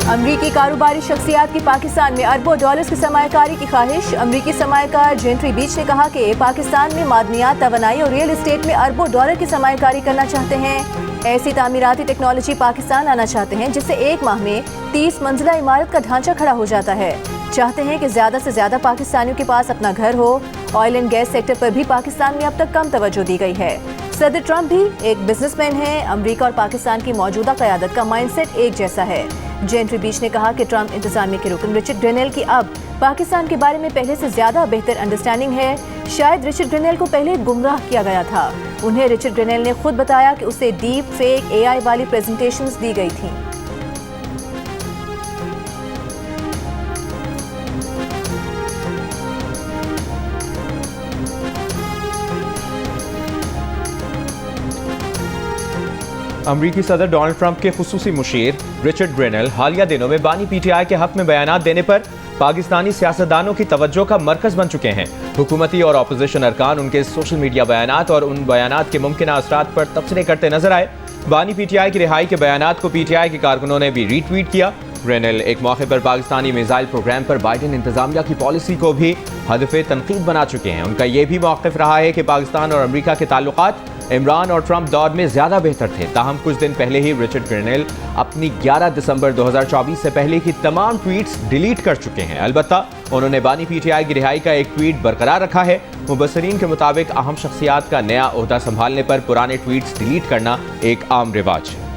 अमरीकी कारोबारी शख्सियात की पाकिस्तान में अरबों डॉलर्स की सरमायाकारी की ख्वाहिश। अमरीकी सरमायाकार जेंट्री बीच ने कहा कि पाकिस्तान में मादनियात, तवानाई और रियल एस्टेट में अरबों डॉलर की सरमायाकारी करना चाहते हैं। ऐसी तामीराती टेक्नोलॉजी पाकिस्तान लाना चाहते हैं जिससे एक माह में 30 मंजिला इमारत का ढांचा खड़ा हो जाता है। चाहते हैं कि ज़्यादा से ज़्यादा पाकिस्तानियों के पास अपना घर हो। ऑयल एंड गैस सेक्टर पर भी पाकिस्तान में अब तक कम तवज्जो दी गई है। सदर ट्रंप भी एक बिजनेसमैन हैं। अमरीका और पाकिस्तान की मौजूदा क़यादत का माइंडसेट एक जैसा है। जेंट्री बीच ने कहा कि ट्रंप इंतजामिया के रुकन रिचर्ड ग्रेनेल की अब पाकिस्तान के बारे में पहले से ज़्यादा बेहतर अंडरस्टैंडिंग है। शायद रिचर्ड ग्रेनेल को पहले गुमराह किया गया था। उन्हें रिचर्ड ग्रेनेल ने खुद बताया कि उसे डीप फेक AI वाली प्रेजेंटेशंस दी गई थी। अमरीकी सदर डोनाल्ड ट्रंप के खुसूसी मुशीर रिचर्ड ग्रेनेल हालिया दिनों में बानी PTI के हक में बयानात देने पर पाकिस्तानी सियासतदानों की तवज्जो का मरकज बन चुके हैं। हुकूमती और अपोजिशन अरकान उनके सोशल मीडिया बयानात और उन बयानात के मुमकिन असरात पर तबसरे करते नजर आए। बानी PTI की रिहाई के बयानात को PTI के कारकुनों ने भी रीट्वीट किया। ग्रेनेल एक मौके पर पाकिस्तानी मिसाइल प्रोग्राम पर बाइडेन इंतजामिया की पॉलिसी को भी हदफ़े तनकीद बना चुके हैं। उनका यह भी मौक़िफ़ रहा है कि पाकिस्तान और अमरीका के ताल्लुकात इमरान और ट्रंप दौर में ज्यादा बेहतर थे। ताहम कुछ दिन पहले ही रिचर्ड ग्रेनेल अपनी 11 दिसंबर 2024 से पहले की तमाम ट्वीट्स डिलीट कर चुके हैं। अलबत्ता उन्होंने बानी PTI की रिहाई का एक ट्वीट बरकरार रखा है। मुबस्सरीन के मुताबिक अहम शख्सियात का नया ओहदा संभालने पर पुराने ट्वीट्स डिलीट करना एक आम रिवाज है।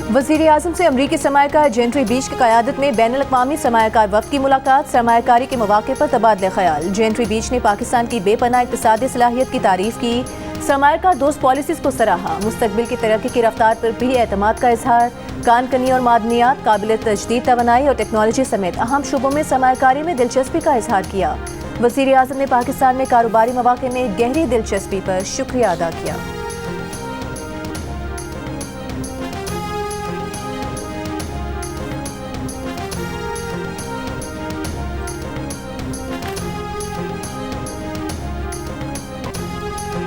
वज़ीर-ए-आज़म से अमरीकी सरमायाकार जेंट्री बीच की क़यादत में बैनुल अक़वामी सरमायाकार वफ़द की मुलाकात। सरमायाकारी के मौक़े पर तबादले ख़याल। जेंट्री बीच ने पाकिस्तान की बेपनाह इक़्तिसादी सलाहियत की तारीफ़ की। सरमायाकार दोस्त पॉलिसीज़ को सराहा। मुस्तक़बिल की तरक्की की रफ्तार पर भी एतमाद का इजहार। कान कनी और मादनियात, काबिल तजदीद तवानाई और टेक्नोलॉजी समेत अहम शोबों में सरमायाकारी में दिलचस्पी का इजहार किया। वज़ीर-ए-आज़म ने पाकिस्तान में कारोबारी मौक़े में गहरी दिलचस्पी पर शुक्रिया अदा किया।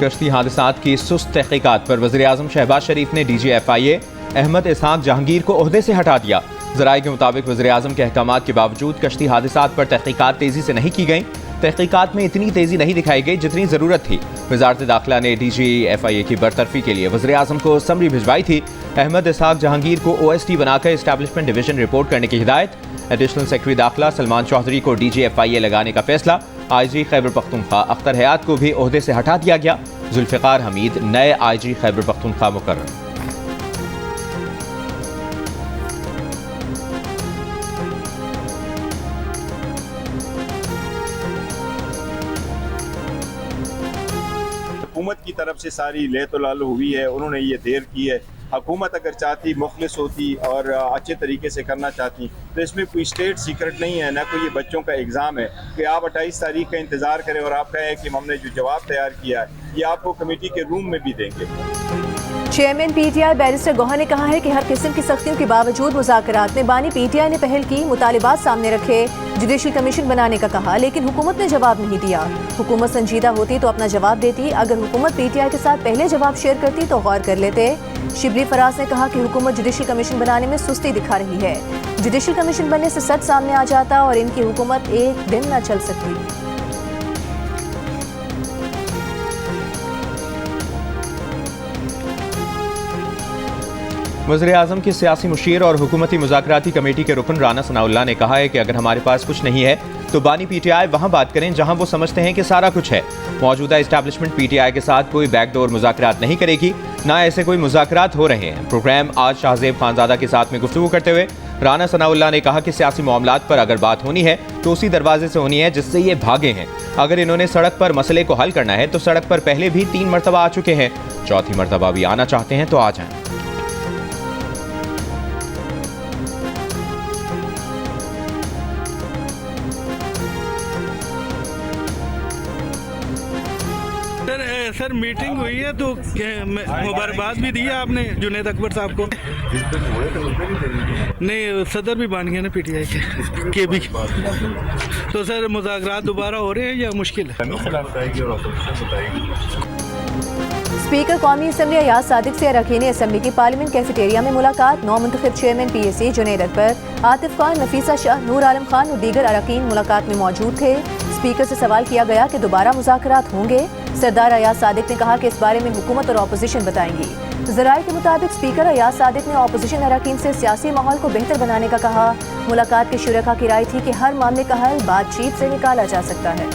कश्ती हादसात की सुस्त तहकीकात पर वज़ीर-ए-आज़म शहबाज शरीफ ने DG FIA अहमद इसहाक जहांगीर को ओहदे से हटा दिया। ज़राए के मुताबिक वज़ीर-ए-आज़म के अहकामात के बावजूद कश्ती हादसात पर तहकीकात तेज़ी से नहीं की गई। तहकीकात में इतनी तेज़ी नहीं दिखाई गई जितनी ज़रूरत थी। वज़ारत दाखिला ने DG FIA की बरतरफी के लिए वज़ीर-ए-आज़म को समरी भिजवाई थी। अहमद इसहाक जहांगीर को OST बनाकर एस्टैब्लिशमेंट डिवीजन रिपोर्ट करने की हिदायत। एडिशनल सेक्रेटरी दाखिला सलमान चौधरी को DG FIA लगाने का फैसला। IG खैबर पख्तूनख्वा अख्तर हयात को भी ओहदे से हटा दिया गया। जुल्फ़िकार हमीद नए IG खैबर पख्तूनख्वा मुकर्रर। हुकूमत की तरफ से सारी लेतोलाल हुई है। उन्होंने ये देर की है। हुकूमत अगर चाहती, मुखलिस होती और अच्छे तरीके से करना चाहती तो इसमें कोई स्टेट सीक्रेट नहीं है, ना कोई ये बच्चों का एग्ज़ाम है कि आप 28 तारीख का इंतज़ार करें और आप कहें कि हमने जो जवाब तैयार किया है ये आपको कमेटी के रूम में भी देंगे। चेयरमैन PTI बैरिस्टर गौहर ने कहा है कि हर किस्म की सख्तियों के बावजूद मुज़ाकरात में बानी PTI ने पहल की, मुतालिबात सामने रखे, जुडिशल कमीशन बनाने का कहा, लेकिन हुकूमत ने जवाब नहीं दिया। हुकूमत संजीदा होती तो अपना जवाब देती। अगर हुकूमत PTI के साथ पहले जवाब शेयर करती तो गौर कर लेते। शिबली फराज ने कहा कि हुकूमत जुडिशल कमीशन बनाने में सुस्ती दिखा रही है। जुडिशल कमीशन बनने से सच सामने आ जाता और इनकी हुकूमत एक दिन न चल सकती। वज़ीर-ए-आज़म के सियासी मुशीर और हुकूमती मुज़ाकराती कमेटी के रुकन राना सनाउल्लाह ने कहा है कि अगर हमारे पास कुछ नहीं है तो बानी PTI वहाँ बात करें जहाँ वो समझते हैं कि सारा कुछ है। मौजूदा इस्टेब्लिशमेंट PTI के साथ कोई बैकडोर मुज़ाकरात नहीं करेगी, ना ऐसे कोई मुज़ाकरात हो रहे हैं। प्रोग्राम आज शाहज़ेब खानज़ादा के साथ में गुफ्तगू करते हुए राना सनाउल्लाह ने कहा कि सियासी मामलात पर अगर बात होनी है तो उसी दरवाजे से होनी है जिससे ये भागे हैं। अगर इन्होंने सड़क पर मसले को हल करना है तो सड़क पर पहले भी 3 मरतबा आ चुके हैं, चौथी मरतबा भी आना चाहते हैं तो आ जाएं। सर मीटिंग हुई है तो मुबारकबाद भी दी है आपने जुनैद अकबर साहब को? नहीं, सदर भी बन गए ना पीटीआई के भी। तो सर मुज़ाकरात दोबारा हो रहे हैं या मुश्किल है? स्पीकर कौमी असम्बली अयाज सादिक से अरकान असम्बली की पार्लियामेंट कैफेटेरिया में मुलाकात। नौ मुंतखब चेयरमैन PAC जुनैद अकबर, आतिफ खान, नफीसा शाह, नूर आलम खान और दीगर अरकान मुलाकात में मौजूद थे। स्पीकर से सवाल किया गया कि दोबारा मुज़ाकरात होंगे। सरदार अयाज सादिक ने कहा कि इस बारे में हुकूमत और अपोजिशन बताएंगी। ज़राए के मुताबिक स्पीकर अयाज सादिक ने अपोजिशन अरकान से सियासी माहौल को बेहतर बनाने का कहा। मुलाकात के शुरका की राय थी कि हर मामले का हल बातचीत से निकाला जा सकता है।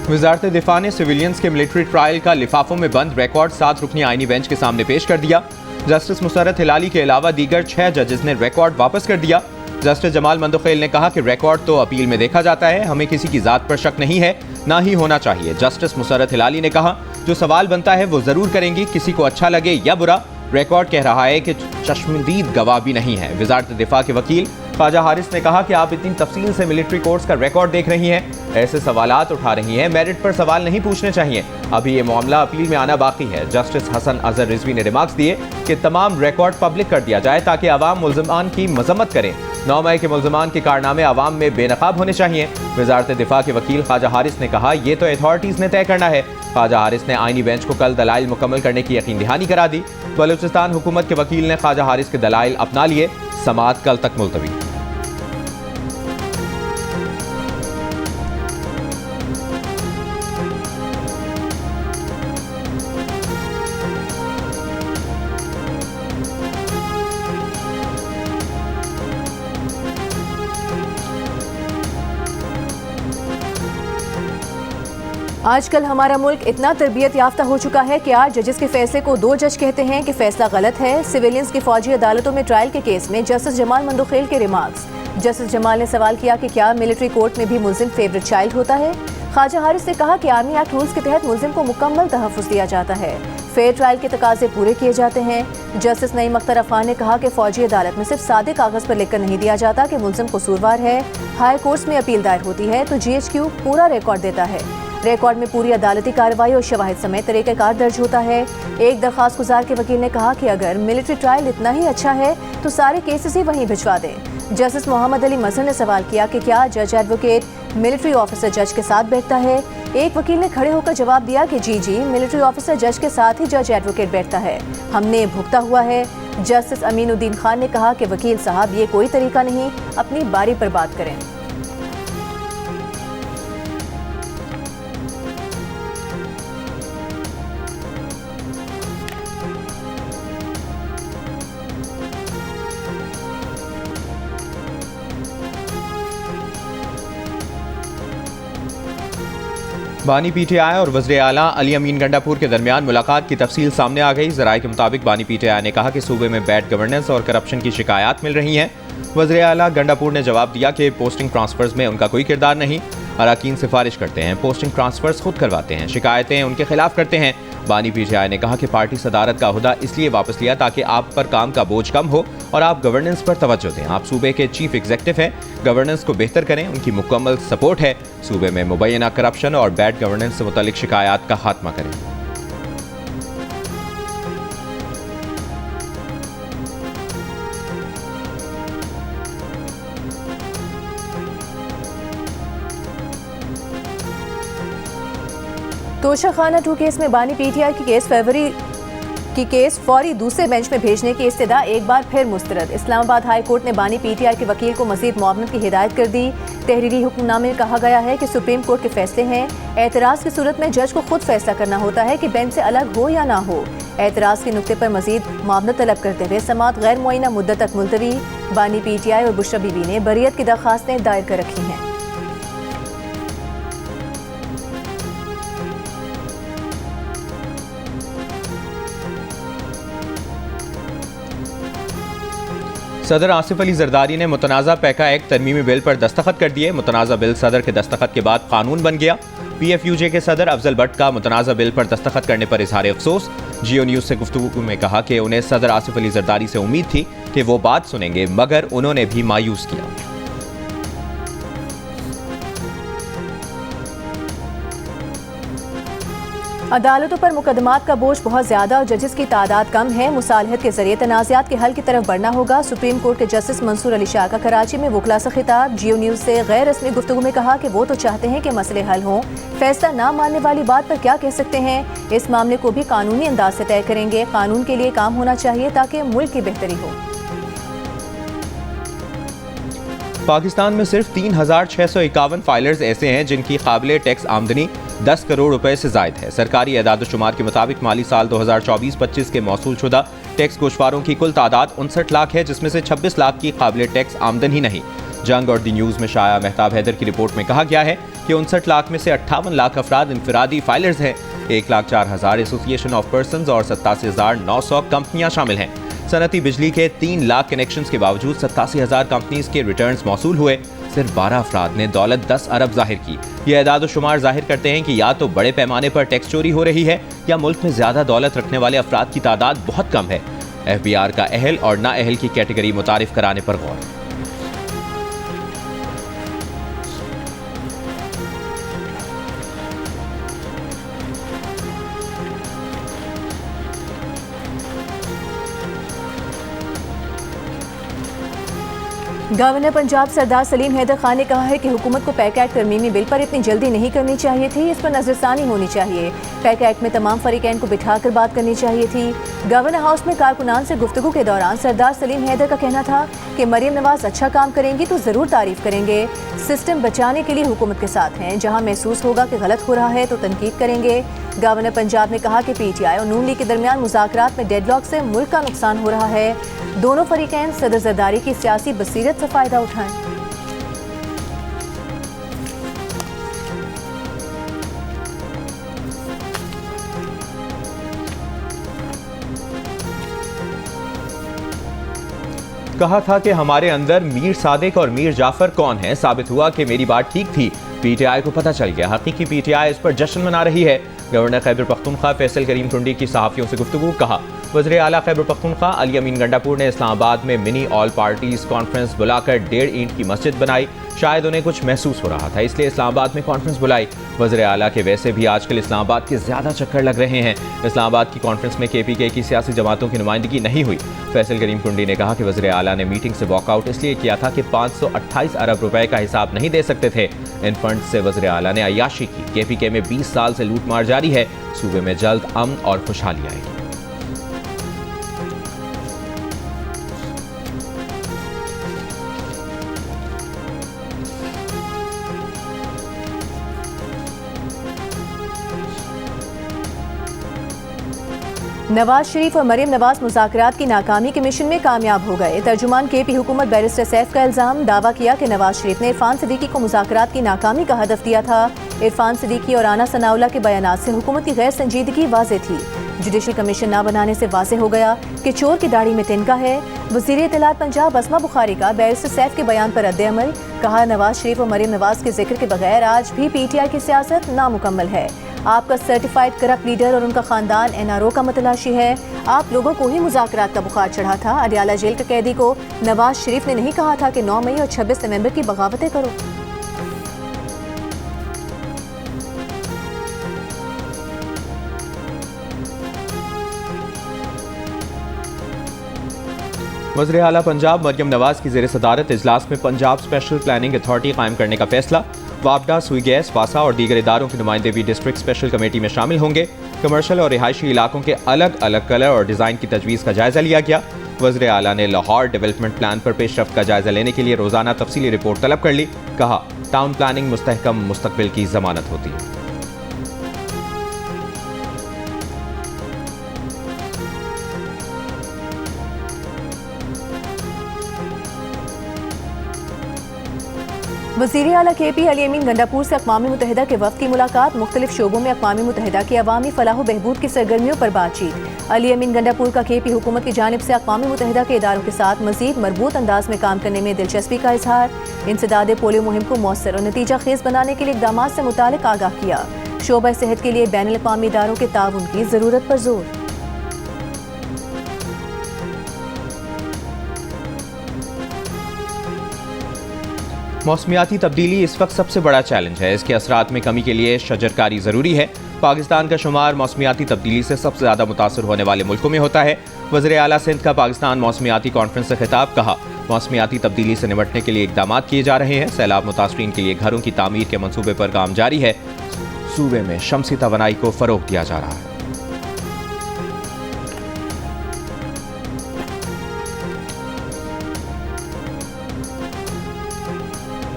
वजारत दिफा ने सिविलियंस के मिलिट्री ट्रायल का लिफाफों में बंद रिकॉर्ड 7 रुकनी आईनी बेंच के सामने पेश कर दिया। जस्टिस मुसर्रत हिलाली के अलावा दीगर 6 जजेस ने रिकॉर्ड वापस कर दिया। जस्टिस जमाल मंदोखेल ने कहा कि रिकॉर्ड तो अपील में देखा जाता है, हमें किसी की जात पर शक नहीं है, ना ही होना चाहिए। जस्टिस मुसर्रत हिलाली ने कहा जो सवाल बनता है वो जरूर करेंगी, किसी को अच्छा लगे या बुरा। रिकॉर्ड कह रहा है कि चश्मदीद गवाह भी नहीं है। वजारत दिफा के वकील ख्वाजा हारिस ने कहा कि आप इतनी तफसील से मिलिट्री कोर्ट्स का रिकॉर्ड देख रही हैं, ऐसे सवालात उठा रही हैं, मेरिट पर सवाल नहीं पूछने चाहिए, अभी ये मामला अपील में आना बाकी है। जस्टिस हसन अजहर रिजवी ने रिमार्क्स दिए कि तमाम रिकॉर्ड पब्लिक कर दिया जाए ताकि अवाम मुल्ज़िमान की मजम्मत करें। 9 मई के मुल्ज़िमान के कारनामे अवाम में बेनकाब होने चाहिए। वजारत दिफा के वकील ख्वाजा हारिस ने कहा ये तो अथॉरिटीज़ ने तय करना है। ख्वाजा हारिस ने आईनी बेंच को कल दलाइल मुकम्मल करने की यकीन दहानी करा दी। बलूचिस्तान हुकूमत के वकील ने ख्वाजा हारिस के दलाइल अपना लिए। समाअत कल तक मुलतवी। आजकल हमारा मुल्क इतना तरबियत याफ्ता हो चुका है कि आज जजेस के फैसले को 2 जज कहते हैं कि फैसला गलत है। सिविलियंस की फौजी अदालतों में ट्रायल के केस में जस्टिस जमाल मंदोखेल के रिमार्क्स। जस्टिस जमाल ने सवाल किया कि क्या मिलिट्री कोर्ट में भी मुल्जिम फेवरेट चाइल्ड होता है। ख्वाजा हारिस ने कहा कि आर्मी एक्ट रूल्स के तहत मुल्जिम को मुकम्मल तहफ़्फ़ुज़ दिया जाता है, फेयर ट्रायल के तकाजे पूरे किए जाते हैं। जस्टिस नईम अख्तर अफान ने कहा कि फौजी अदालत में सिर्फ सादे कागज पर लिखकर नहीं दिया जाता कि मुल्जिम कसूरवार है। हाई कोर्ट्स में अपील दायर होती है तो GHQ पूरा रिकॉर्ड देता है। रिकॉर्ड में पूरी अदालती कार्रवाई और शवाहिद समेत तरीक़ेकार दर्ज होता है। एक दरख्वास्त गुजार के वकील ने कहा कि अगर मिलिट्री ट्रायल इतना ही अच्छा है तो सारे केसेस ही वहीं भिजवा दें। जस्टिस मोहम्मद अली मजहर ने सवाल किया कि क्या जज एडवोकेट मिलिट्री ऑफिसर जज के साथ बैठता है। एक वकील ने खड़े होकर जवाब दिया कि जी मिलिट्री ऑफिसर जज के साथ ही जज एडवोकेट बैठता है, हमने भुगता हुआ है। जस्टिस अमीनुद्दीन खान ने कहा कि वकील साहब ये कोई तरीका नहीं, अपनी बारी पर बात करें। बानी PTI और वज़ीर आला अली अमीन गंडापुर के दरमियान मुलाकात की तफसील सामने आ गई। ज़राए के मुताबिक बानी PTI ने कहा कि सूबे में बैड गवर्नेंस और करप्शन की शिकायत मिल रही हैं। वज़ीर आला गंडापुर ने जवाब दिया कि पोस्टिंग ट्रांसफर्स में उनका कोई किरदार नहीं, अरकान सिफारिश करते हैं, पोस्टिंग ट्रांसफर्स खुद करवाते हैं, शिकायतें उनके खिलाफ करते हैं। बानी PTI ने कहा कि पार्टी सदारत का हुदा इसलिए वापस लिया ताकि आप पर काम का बोझ कम हो और आप गवर्नेंस पर तवज्जो दें। आप सूबे के चीफ एग्जीक्यूटिव हैं, गवर्नेंस को बेहतर करें, उनकी मुकम्मल सपोर्ट है। सूबे में मुबैना करप्शन और बैड गवर्नेंस से मुतालिक शिकायत का खात्मा करें। तोशाखाना 2 केस में बानी PTI की केस फौरी दूसरे बेंच में भेजने की इस्तदा एक बार फिर मुस्तरद। इस्लामाबाद हाई कोर्ट ने बानी PTI के वकील को मजीद मुआवनत की हिदायत कर दी। तहरीरी हुक्मनामे में कहा गया है कि सुप्रीम कोर्ट के फैसले हैं, एतराज़ की सूरत में जज को खुद फैसला करना होता है कि बेंच से अलग हो या ना हो। एतराज़ के नुक्ते पर मजीद मुआवनत तलब करते हुए समाअत गैर मुअय्यना मुद्दत तक मुलतवी। बानी PTI और बुशरा बीबी ने बरियत की दरख्वास्तें दायर कर रखी हैं। सदर आसिफ अली जरदारी ने मुतनाज़ा पैका एक्ट तरमीमी बिल पर दस्तखत कर दिए। मुतनाज़ा बिल सदर के दस्तखत के बाद कानून बन गया। PFUJ के सदर अफजल भट्ट का मुतनाज़ा बिल पर दस्तखत करने पर इजहार अफसोस। जियो न्यूज से गुफ्तगू में कहा कि उन्हें सदर आसिफ अली जरदारी से उम्मीद थी कि वो बात सुनेंगे, मगर उन्होंने भी मायूस किया। अदालतों पर मुकदमात का बोझ बहुत ज्यादा और जजेस की तादाद कम है। मुसालहत के जरिए तनाज़ात के हल की तरफ बढ़ना होगा। सुप्रीम कोर्ट के जस्टिस मंसूर अली शाह का कराची में वकला से खिताब। जियो न्यूज से गैर रस्मी गुफ्तगू में कहा कि वो तो चाहते हैं कि मसले हल हों, फैसला ना मानने वाली बात पर क्या कह सकते हैं। इस मामले को भी कानूनी अंदाज से तय करेंगे। कानून के लिए काम होना चाहिए ताकि मुल्क की बेहतरी हो। पाकिस्तान में सिर्फ 3,651 फाइलर्स ऐसे हैं जिनकी काबिल टैक्स आमदनी 10 करोड़ रुपए से जायद है। सरकारी एदाद-ओ-शुमार के मुताबिक माली साल 2024-25 के मौसूल शुदा टैक्स गोशवारों की कुल तादाद 59 लाख है, जिसमें से 26 लाख की काबिल टैक्स आमदन ही नहीं। जंग और दी न्यूज में शाया मेहताब हैदर की रिपोर्ट में कहा गया है कि 59 लाख में से 58 लाख अफराद इंफरादी फाइलर्स हैं। 1,04,000 एसोसिएशन ऑफ पर्सनस और 87,900 कंपनियां शामिल हैं। सनती बिजली के 3 लाख कनेक्शंस के बावजूद 87,000 कंपनीज के रिटर्न्स मौसूल हुए। सिर्फ 12 अफराद ने दौलत 10 अरब जाहिर की। ये एदाद-ओ-शुमार जाहिर करते हैं कि या तो बड़े पैमाने पर टैक्स चोरी हो रही है या मुल्क में ज्यादा दौलत रखने वाले अफराद की तादाद बहुत कम है। FBR का अहल और ना अहल की कैटेगरी मुतारिफ कराने पर गौर। गवर्नर पंजाब सरदार सलीम हैदर खान ने कहा है कि हुकूमत को पैक एक्ट तरमीमी बिल पर इतनी जल्दी नहीं करनी चाहिए थी। इस पर नजरसानी होनी चाहिए। पैक एक्ट में तमाम फरीकैन को बिठाकर बात करनी चाहिए थी। गवर्नर हाउस में कारकुनान से गुफ्तगू के दौरान सरदार सलीम हैदर का कहना था कि मरियम नवाज अच्छा काम करेंगी तो जरूर तारीफ करेंगे। सिस्टम बचाने के लिए हुकूमत के साथ हैं। जहां महसूस होगा कि गलत हो रहा है तो तनकीद करेंगे। गवर्नर पंजाब ने कहा कि PTI और नून लीग के दरमियान मुज़ाकरात में डेडलॉक से मुल्क का नुकसान हो रहा है। दोनों फरीकैन सदर जरदारी की सियासी बसीरत से फायदा उठाएं। कहा था कि हमारे अंदर मीर सादिक और मीर जाफर कौन है। साबित हुआ कि मेरी बात ठीक थी। PTI को पता चल गया। हकीकी PTI इस पर जश्न मना रही है। गवर्नर खैबर पख्तूनख्वा फैसल करीम टुंडी की सहाफ़ियों से गुफ्तगू। कहा वज़ीर आला खैबर पख्तूनख्वा अली अमीन गंडापुर ने इस्लामाबाद में मिनी ऑल पार्टीज कॉन्फ्रेंस बुलाकर 1.5 ईंट की मस्जिद बनाई। शायद उन्हें कुछ महसूस हो रहा था, इसलिए इस्लामाबाद में कॉन्फ्रेंस बुलाई। वज़ीर आला के वैसे भी आजकल इस्लामाबाद के ज़्यादा चक्कर लग रहे हैं। इस्लामाबाद की कॉन्फ्रेंस में KPK की सियासी जमातों की नुमाइंदगी नहीं हुई। फैसल करीम टुंडी ने कहा कि वज़ीर आला ने मीटिंग से वॉकआउट इसलिए किया था कि 528 अरब रुपए का हिसाब नहीं दे सकते थे। इन फंड से वज़ीर आला ने अय्याशी की। KPK में 20 साल से लूट मार जारी है। सूबे में जल्द अमन और खुशहाली आएगी। नवाज शरीफ और मरियम नवाज मुज़ाकरात की नाकामी के मिशन में कामयाब हो गए। तर्जुमान KP हुकूमत बैरिस्टर सैफ का इल्ज़ाम। दावा किया कि नवाज शरीफ ने इरफान सिद्दीकी को मुज़ाकरात की नाकामी का हदफ दिया था। इरफान सिद्दीकी और आना सनाउल्ला के बयानात से हुकूमत की गैर संजीदगी वाज़ेह थी। जुडिशल कमीशन ना बनाने से वाज़ेह हो गया कि चोर की दाढ़ी में तिनका है। वज़ीर इत्तलात पंजाब अस्मा बुखारी का बैरिस्टर सैफ के बयान पर रद्द-ए-अमल। कहा नवाज शरीफ और मरियम नवाज के जिक्र के बगैर आज भी PTI की सियासत नामुकम्मल है। आपका सर्टिफाइड करप्ट लीडर और उनका खानदान NRO का मतलाशी है। आप लोगों को ही मुज़ाकरात का बुखार चढ़ा था। अडियाला जेल के कैदी को नवाज शरीफ ने नहीं कहा था कि 9 मई और 26 नवंबर की बगावतें करो। वज़ीर आला पंजाब मरियम नवाज की ज़ेर सदारत इजलास में पंजाब स्पेशल प्लानिंग अथॉरिटी कायम करने का फैसला। वापडा, सुई गैस, वासा और दीगर इदारों के नुमाइंदे भी डिस्ट्रिक्ट स्पेशल कमेटी में शामिल होंगे। कमर्शल और रिहायशी इलाकों के अलग अलग कलर और डिज़ाइन की तजवीज़ का जायजा लिया गया। वज़ीर आला ने लाहौर डेवलपमेंट प्लान पर पेशरफ्त का जायजा लेने के लिए रोज़ाना तफसीली रिपोर्ट तलब कर ली। कहा टाउन प्लानिंग मुस्तहकम मुस्तकबिल की जमानत होती है। वज़ीर आला KP अली अमीन गंडापुर से अक़वाम मुत्तहिदा के वफ़द की मुलाकात। मुख्तलिफ शोबों में अक़वाम मुत्तहिदा की अवामी फलाह बहबूद की सरगर्मियों पर बातचीत। अली अमीन गंडापुर का KP हुकूमत की जानिब से अक़वाम मुत्तहिदा के इदारों के साथ मज़ीद मरबूत अंदाज में काम करने में दिलचस्पी का इजहार। इंसदाद पोलियो मुहिम को मौसर और नतीजा खेज बनाने के लिए इक़दाम से मुतालिक आगाह किया। शोबा सेहत के लिए बैनुल अक़वामी इदारों के ताउन की ज़रूरत पर जोर। मौसमियाती तब्दीली इस वक्त सबसे बड़ा चैलेंज है। इसके असरात में कमी के लिए शजरकारी ज़रूरी है। पाकिस्तान का शुमार मौसमियाती तब्दीली से सबसे ज़्यादा मुतासर होने वाले मुल्कों में होता है। वज़ीर आला सिंध का पाकिस्तान मौसमियाती कॉन्फ्रेंस से खिताब। कहा, मौसमियाती तब्दीली से निपटने के लिए इक़दाम किए जा रहे हैं। सैलाब मुतासरीन के लिए घरों की तामीर के मनसूबे पर काम जारी है। सूबे में शमसी तवानाई को फ़रोग़ दिया जा रहा है।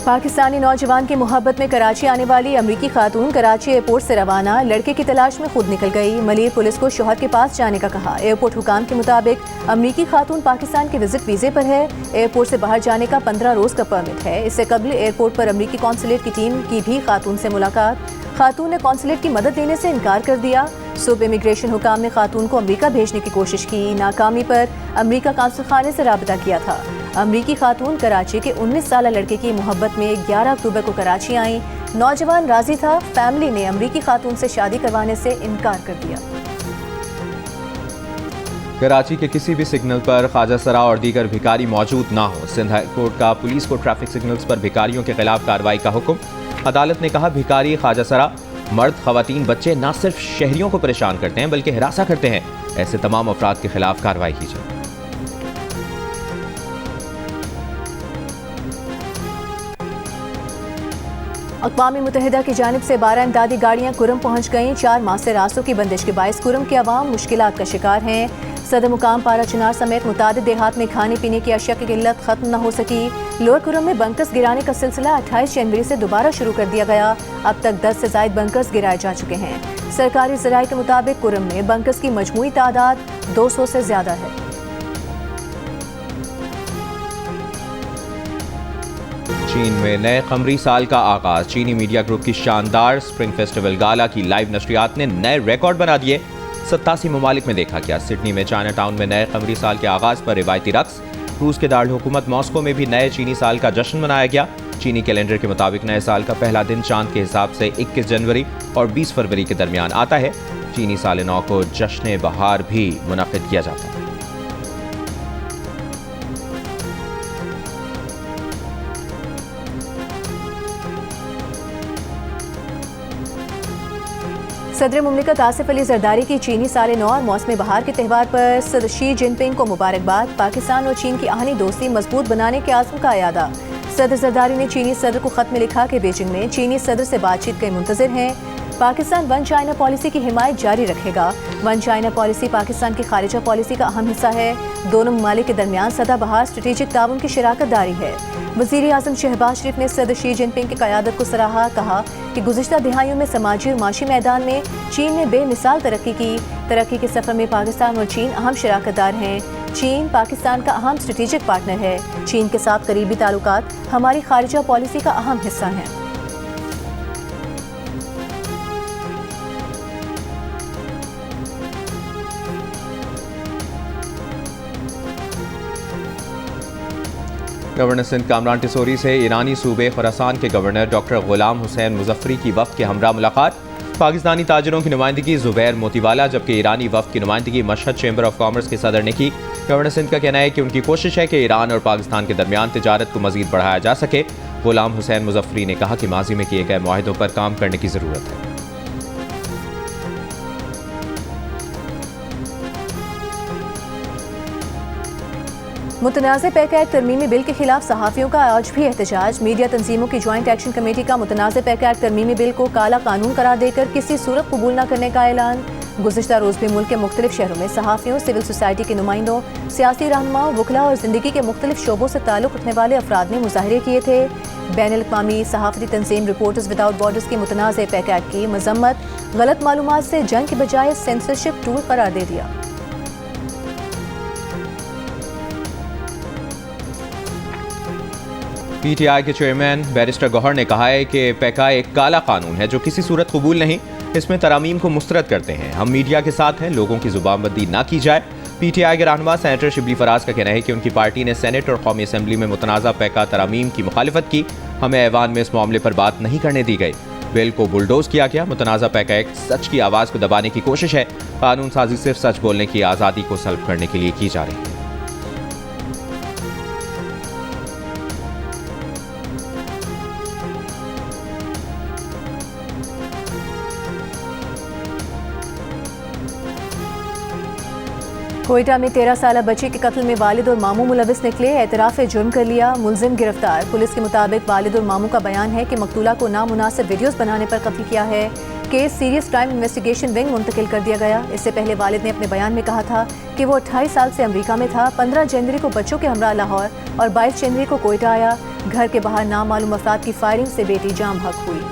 पाकिस्तानी नौजवान की मोहब्बत में कराची आने वाली अमरीकी खातून कराची एयरपोर्ट से रवाना। लड़के की तलाश में खुद निकल गई। मलीर पुलिस को शौहर के पास जाने का कहा। एयरपोर्ट हुकाम के मुताबिक अमरीकी खातून पाकिस्तान के विजिट वीज़े पर है। एयरपोर्ट से बाहर जाने का 15 रोज़ का परमिट है। इससे कबल एयरपोर्ट पर अमरीकी कौंसलेट की टीम की भी खातून से मुलाकात। खातून ने कौंसलेट की मदद लेने से इनकार कर दिया। सूबे इमिग्रेशन हुकाम ने खातून को अमरीका भेजने की कोशिश की। नाकामी पर अमरीका कांसुल खाने से राबता किया था। अमरीकी खातून कराची के 19 साल लड़के की मोहब्बत में 11 अक्टूबर को कराची आई। नौजवान राजी था। फैमिली ने अमरीकी खातून से शादी करवाने से इनकार कर दिया। कराची के किसी भी सिग्नल पर ख्वाजासरा और दीगर भिखारी मौजूद ना हो। सिंध हाई कोर्ट का पुलिस को ट्रैफिक सिग्नल्स पर भिखारियों के खिलाफ कार्रवाई का हुक्म। अदालत ने कहा, भिखारी ख्वाजासरा मर्द, खवातीन, बच्चे न सिर्फ शहरियों को परेशान करते हैं बल्कि हिरासा करते हैं। ऐसे तमाम अफराद के खिलाफ कार्रवाई की जाए। अक़वाम मुत्तहिदा की जानिब से 12 इमदादी गाड़ियाँ कुरम पहुँच गईं। 4 माह से रास्तों की बंदिश के बायस कुरम के अवाम मुश्किलात का शिकार हैं। सदर मुकाम पारा चिनार समेत मुतादिद देहात में खाने पीने की अशिया की किल्लत खत्म न हो सकी। लोअर कुरम में बंकर्स गिराने का सिलसिला 28 जनवरी से दोबारा शुरू कर दिया गया। अब तक 10 से ज़ायद बंकर्स गिराए जा चुके हैं। सरकारी ज़राए के मुताबिक कुरम में बंकर्स की मजमूई तादाद 200 से ज़्यादा है। चीन में नए कमरी साल का आगाज। चीनी मीडिया ग्रुप की शानदार स्प्रिंग फेस्टिवल गाला की लाइव नशरियात ने नए रिकॉर्ड बना दिए। 87 ममालिक में देखा गया। सिडनी में चाइना टाउन में नए कमरी साल के आगाज पर रिवायती रक्स। रूस के दारुल हुकूमत मॉस्को में भी नए चीनी साल का जश्न मनाया गया। चीनी कैलेंडर के मुताबिक नए साल का पहला दिन चांद के हिसाब से 21 जनवरी और 20 फरवरी के दरमियान आता है। चीनी साल नौ को जश्न बहार भी मुनक़िद किया जाता है। सदर मुमलिकत आसिफ अली जरदारी की चीनी साल नौ और मौसम बहार के त्यौहार पर सदर शी जिनपिंग को मुबारकबाद। पाकिस्तान और चीन की आहनी दोस्ती मजबूत बनाने के आज़म का अयादा। सदर जरदारी ने चीनी सदर को खत में लिखा कि बीजिंग में चीनी सदर से बातचीत के मुंतज़िर हैं। पाकिस्तान वन चाइना पॉलिसी की हिमायत जारी रखेगा। वन चाइना पॉलिसी पाकिस्तान की खारिजा पॉलिसी का अहम हिस्सा है। दोनों ममालिक के दरमियान सदाबहार स्ट्रेटेजिक ताउन की शराकत दारी है। वज़ीर आज़म शहबाज शरीफ ने सदर शी जिनपिंग की क़यादत को सराहा। कहा कि गुज़िश्ता दिहाइयों में समाजी और माशी मैदान में चीन ने बेमिसाल तरक्की की। तरक्की के सफ़र में पाकिस्तान और चीन अहम शराकतदार हैं। चीन पाकिस्तान का अहम स्ट्रेटेजिक पार्टनर है। चीन के साथ करीबी ताल्लुकात हमारी खारिजा पॉलिसी का अहम हिस्सा हैं। गवर्नर सिंध कामरान टिसोरी से ईरानी सूबे खुरासान के गवर्नर डॉक्टर गुलाम हुसैन मुजफ्फरी की वफ़द के हमरा मुलाकात। पाकिस्तानी ताजरों की नुमाइंदगी ज़ुबैर मोतीवाला, जबकि ईरानी वफ़द की नुमाइंदगी मशहद चैम्बर ऑफ कॉमर्स के सदर ने की। गवर्नर सिंध का कहना है कि उनकी कोशिश है कि ईरान और पाकिस्तान के दरमियान तिजारत को मज़ीद बढ़ाया जा सके। गुलाम हुसैन मुजफ्फरी ने कहा कि माजी में किए गए मुआहिदों पर काम करने की ज़रूरत है। मुतनाज़ पैक एक्ट तरमीमी बिल के खिलाफ सहाफ़ियों का आज भी एहतजाज। मीडिया तंजीमों की ज्वाइंट एक्शन कमेटी का मुतनाज़ पैक एक्ट तरमीमी बिल को काला कानून करार देकर किसी सूरत कबूल न करने का ऐलान। गुज़िश्ता रोज़ भी मुल्क के मुख्तलिफ शहरों में सहाफ़ियों, सिविल सोसाइटी के नुमाइंदों, सियासी रहनुमाओं, वकला और ज़िंदगी के मुख्तलिफ शोबों से ताल्लुक़ रखने वाले अफराद ने मुजाहरे किए थे। बैनुल-अक़वामी सहाफ़ती तंजीम रिपोर्टर्स विदाउट बॉर्डर्स की मुतनाज़ पैक एक्ट की मज़म्मत, गलत मालूमात से जंग की बजाय सेंसरशिप टूल करार दे दिया। पीटीआई के चेयरमैन बैरिस्टर गौहर ने कहा है कि पैका एक काला कानून है जो किसी सूरत कबूल नहीं, इसमें तरामीम को मुस्तरद करते हैं। हम मीडिया के साथ हैं, लोगों की जुबानबंदी ना की जाए। पीटीआई के रहनुमा सेनेटर शिबली फराज का कहना है कि उनकी पार्टी ने सेनेट और कौमी असम्बली में मुतनाज़ा पैका तरामीम की मुखालिफत की। हमें ऐवान में इस मामले पर बात नहीं करने दी गई। बिल को बुलडोज किया गया। मुतनाज़ा पैका एक्ट सच की आवाज़ को दबाने की कोशिश है। कानून साजी सिर्फ सच बोलने की आज़ादी को सल्ब करने के लिए की जा रही है। कोयटा में 13 साल बच्ची के कत्ल में वालिद और मामू मुलविस निकले। एतराफ़ जुर्म कर लिया, मुलजिम गिरफ्तार। पुलिस के मुताबिक वालिद और मामू का बयान है कि मकतूला को नामुनासिब वीडियोस बनाने पर कत्ल किया है। Case serious crime investigation wing मुंतकिल कर दिया गया। इससे पहले वालिद ने अपने बयान में कहा था कि वो 28 साल से अमरीका में था। 15 जनवरी को बच्चों के हमरा लाहौर और 22 जनवरी को कोयटा आया। घर के बाहर नामालूम अफराद की फायरिंग से बेटी जाम हक हुई।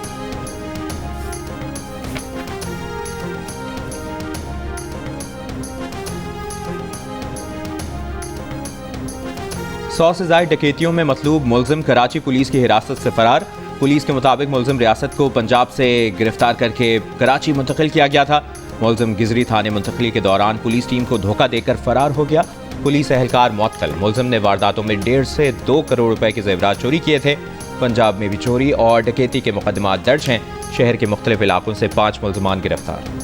सौ से ज़ायद डकैतियों में मतलूब मुलजिम कराची पुलिस की हिरासत से फरार। पुलिस के मुताबिक मुलजिम रियासत को पंजाब से गिरफ्तार करके कराची मुंतकिल किया गया था। मुलजिम गिजरी थाने मुंतकिली के दौरान पुलिस टीम को धोखा देकर फरार हो गया। पुलिस एहलकार मुअत्तल। मुलजिम ने वारदातों में 1.5 से 2 करोड़ रुपए के जेवरात चोरी किए थे। पंजाब में भी चोरी और डकैती के मुकदमात दर्ज हैं। शहर के मुख्तलिफ इलाकों से 5 मुलजमान गिरफ्तार।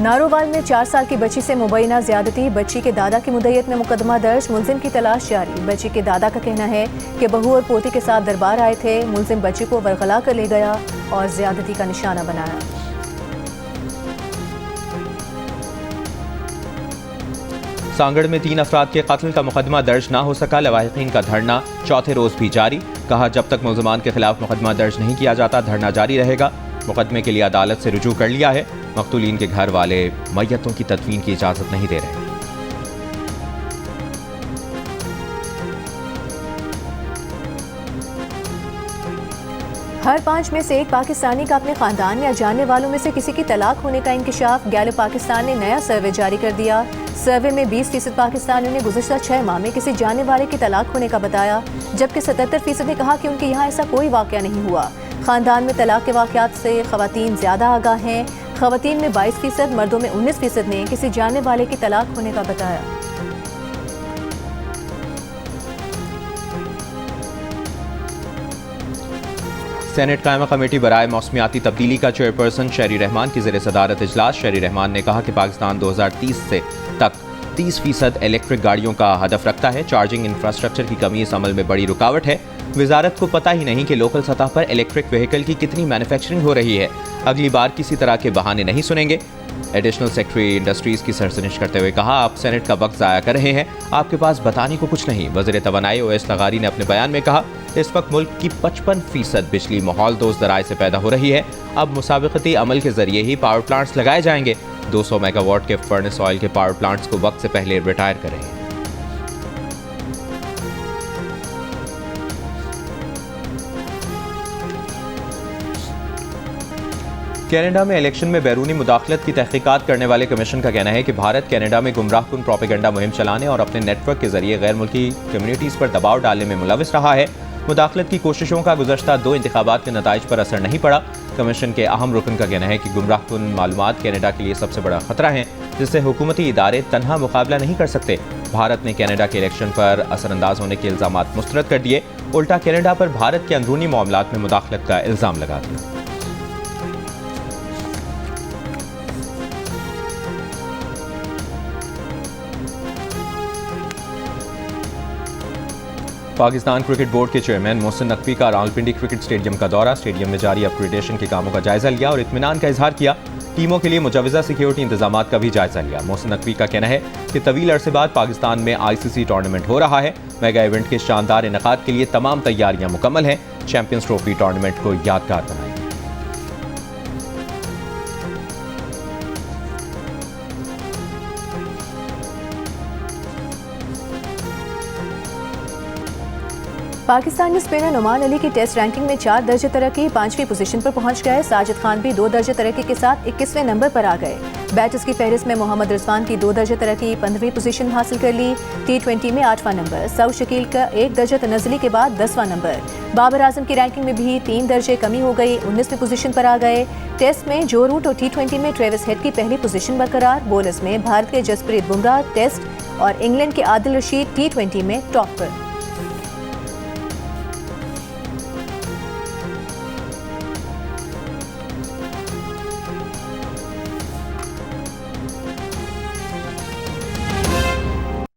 नारोवाल में 4 साल की बच्ची से मुबैना ज्यादती। बच्ची के दादा की मुद्दत में मुकदमा दर्ज। मुलजिम की तलाश जारी। बच्ची के दादा का कहना है कि बहू और पोती के साथ दरबार आए थे। मुलजिम बच्ची को वरगला कर ले गया और ज्यादती का निशाना बनाया। सांगड़ में 3 अफराद के कत्ल का मुकदमा दर्ज ना हो सका। लवाहिकीन का धरना चौथे रोज भी जारी। कहा जब तक मुलजमान के खिलाफ मुकदमा दर्ज नहीं किया जाता धरना जारी रहेगा। मुकदमे के लिए अदालत से रुजू कर लिया है। मकतूलीन के घर वाले मैयतों की तदफीन की इजाजत नहीं दे रहे। हर 5 में से एक पाकिस्तानी का अपने खानदान या जानने वालों में से किसी की तलाक होने का इंकशाफ। गैलप पाकिस्तान ने नया सर्वे जारी कर दिया। सर्वे में 20% पाकिस्तानियों ने गुज़िश्ता 6 माह में किसी जानने वाले की तलाक होने का बताया, जबकि 77% ने कहा कि उनके यहाँ ऐसा कोई वाक़या नहीं हुआ। खानदान में तलाक के वाक़यात से ख़वातीन ज़्यादा आगाह हैं। ख़वातीन में 22%, मर्दों में 19% ने किसी जानने वाले की तलाक होने का बताया। सेनेट कायमा कमेटी बराए मौसमियाती तब्दीली का चेयरपर्सन शहरी रहमान की ज़ेर सदारत इजलास। शहरी रहमान ने कहा कि पाकिस्तान 2030 से तक 30% इलेक्ट्रिक गाड़ियों का हदफ रखता है। चार्जिंग इंफ्रास्ट्रक्चर की कमी इस अमल में बड़ी रुकावट है। वजारत को पता ही नहीं कि लोकल सतह पर इलेक्ट्रिक व्हीकल की कितनी मैन्युफैक्चरिंग हो रही है। अगली बार किसी तरह के बहाने नहीं सुनेंगे। एडिशनल सेक्रेटरी इंडस्ट्रीज की सरजनिश करते हुए कहा आप सेनेट का वक्त ज़ाया कर रहे हैं, आपके पास बताने को कुछ नहीं। वज़ीर तवानाई ओवैस लगारी ने अपने बयान में कहा इस वक्त मुल्क की 55% बिजली माहौल दोस्त ज़राए से पैदा हो रही है। अब मुसाबिकती अमल के जरिए ही पावर प्लांट्स लगाए जाएंगे। 200 मेगावाट के फर्नेस ऑयल के पावर प्लांट्स को वक्त से पहले रिटायर करेंगे। कनाडा में इलेक्शन में बैरूनी मुदाखलत की तहकीकात करने वाले कमीशन का कहना है कि भारत कनाडा में गुमराहकुन प्रोपेगेंडा मुहिम चलाने और अपने नेटवर्क के जरिए गैर मुल्की कम्युनिटीज़ पर दबाव डालने में मुलविस रहा है। मुदाखलत की कोशिशों का गुज़श्ता 2 इंतखाबात के नताइज पर असर नहीं पड़ा। कमीशन के अहम रुकन का कहना है कि गुमराहकुन मालूमात कनाडा के लिए सबसे बड़ा खतरा है, जिससे हुकूमती इदारे तनहा मुकाबला नहीं कर सकते। भारत ने कनाडा के इलेक्शन पर असरअंदाज होने के इल्ज़ामात मुस्तरद कर दिए। उल्टा कनाडा पर भारत के अंदरूनी मामलात में मुदाखलत का इल्ज़ाम लगा दिया। पाकिस्तान क्रिकेट बोर्ड के चेयरमैन मोहसिन नकवी का रावलपिंडी क्रिकेट स्टेडियम का दौरा। स्टेडियम में जारी अपग्रेडेशन के कामों का जायजा लिया और इत्मीनान का इजहार किया। टीमों के लिए मुजवजा सिक्योरिटी इंतजामात का भी जायजा लिया। मोहसिन नकवी का कहना है कि तवील अरसे बाद पाकिस्तान में ICC टूर्नामेंट हो रहा है। मेगा इवेंट के शानदार इनेकाद के लिए तमाम तैयारियां मुकम्मल हैं। चैंपियंस ट्रॉफी टूर्नामेंट को यादगार बनाएंगे। पाकिस्तानी स्पिनर नुमान अली की टेस्ट रैंकिंग में 4 दर्जे तरक्की, 5वीं पोजीशन पर पहुंच गए। साजिद खान भी 2 दर्जे तरक्की के साथ 21वें नंबर पर आ गए। बैटर्स की फहरिस्त में मोहम्मद रिजवान की 2 दर्जे तरक्की, 15वीं पोजीशन हासिल कर ली। T20 में 8वां नंबर। सऊद शकील का 1 दर्जे तनज़्ज़ुली के बाद 10वां नंबर। बाबर आजम की रैंकिंग में भी 3 दर्जे कमी हो गई, 19वीं पोजीशन पर आ गए। टेस्ट में जो रूट और T20 में ट्रेविस हेड की पहली पोजीशन बरकरार। बॉलर्स में भारत के जसप्रीत बुमराह टेस्ट और इंग्लैंड के आदिल रशीद T20 में टॉप पर।